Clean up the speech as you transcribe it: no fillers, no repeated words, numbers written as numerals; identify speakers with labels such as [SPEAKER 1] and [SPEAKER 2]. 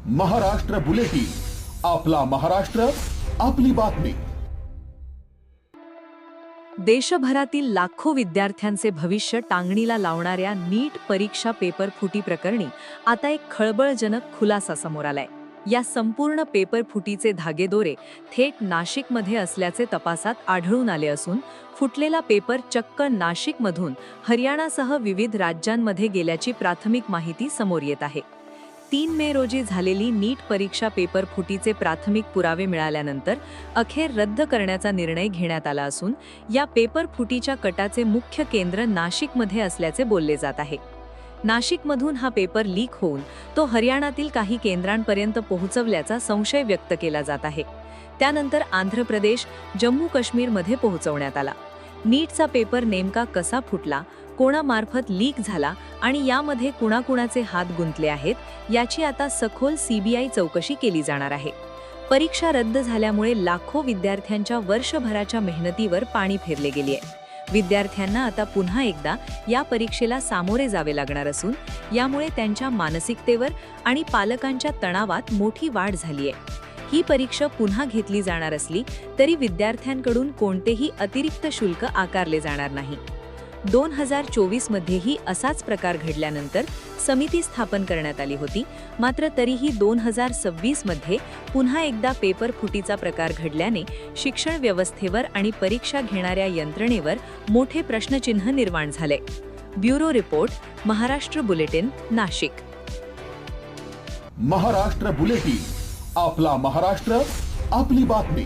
[SPEAKER 1] Maharashtra bulletin, आपला महाराष्ट्र, आपली बातमी।
[SPEAKER 2] देशभरातील लाखो विद्यार्थ्यांचे भविष्य टांगणीला लावणाऱ्या नीट परीक्षा पेपर फुटी प्रकरणी आता एक खळबळजनक खुलासा समोर आलाय। या संपूर्ण पेपर फुटीचे धागेदोरे थेट नाशिकमध्ये असल्याचे तपासात आढळून आले असून फुटलेला पेपर चक्क नाशिकमधून हरियाणासह विविध राज्यांमध्ये गेल्याची प्राथमिक माहिती समोर येत आहे। 3 मे रोजी झालेली नीट परीक्षा पेपर फुटीचे प्राथमिक पुरावे मिळाल्यानंतर अखेर रद्द करण्याचा निर्णय घेण्यात आला असून या पेपर फुटीच्या कटाचे मुख्य केंद्र नाशिकमध्ये असल्याचे बोलले जात आहे। नाशिकमधून हा पेपर लीक होऊन तो हरियाणातील काही केंद्रांपर्यंत पोहोचवल्याचा संशय व्यक्त केला जात आहे। त्यानंतर आंध्र प्रदेश, जम्मू काश्मीरमध्ये पोहोचवण्यात आला। नीटचा पेपर नेमका कसा फुटला, कोणामार्फत लीक झाला आणि यामध्ये कुणाकुणाचे हात गुंतले आहेत याची आता सखोल सीबीआय चौकशी केली जाणार आहे। परीक्षा रद्द झाल्यामुळे लाखो विद्यार्थ्यांच्या वर्षभराच्या मेहनतीवर पाणी फेरले गेले आहे। विद्यार्थ्यांना आता पुन्हा एकदा या परीक्षेला सामोरे जावे लागणार असून यामुळे त्यांच्या मानसिकतेवर आणि पालकांच्या तणावात मोठी वाढ झाली आहे। ही परीक्षा पुन्हा घेतली जाणार असली तरी विद्यार्थ्यांकडून कोणतेही अतिरिक्त शुल्क आकारले जाणार नाही। 2024 मध्येही असाच प्रकार घडल्यानंतर समिती स्थापन करण्यात आली होती, मात्र तरीही 2026 मध्ये पुन्हा एकदा पेपर फुटीचा प्रकार घडल्याने शिक्षण व्यवस्थेवर आणि परीक्षा घेणाऱ्या यंत्रणेवर मोठे प्रश्नचिन्ह निर्माण झाले। Bureau report, Maharashtra bulletin, Nashik.
[SPEAKER 1] Maharashtra bulletin, आपला महाराष्ट्र, आपली बातमी।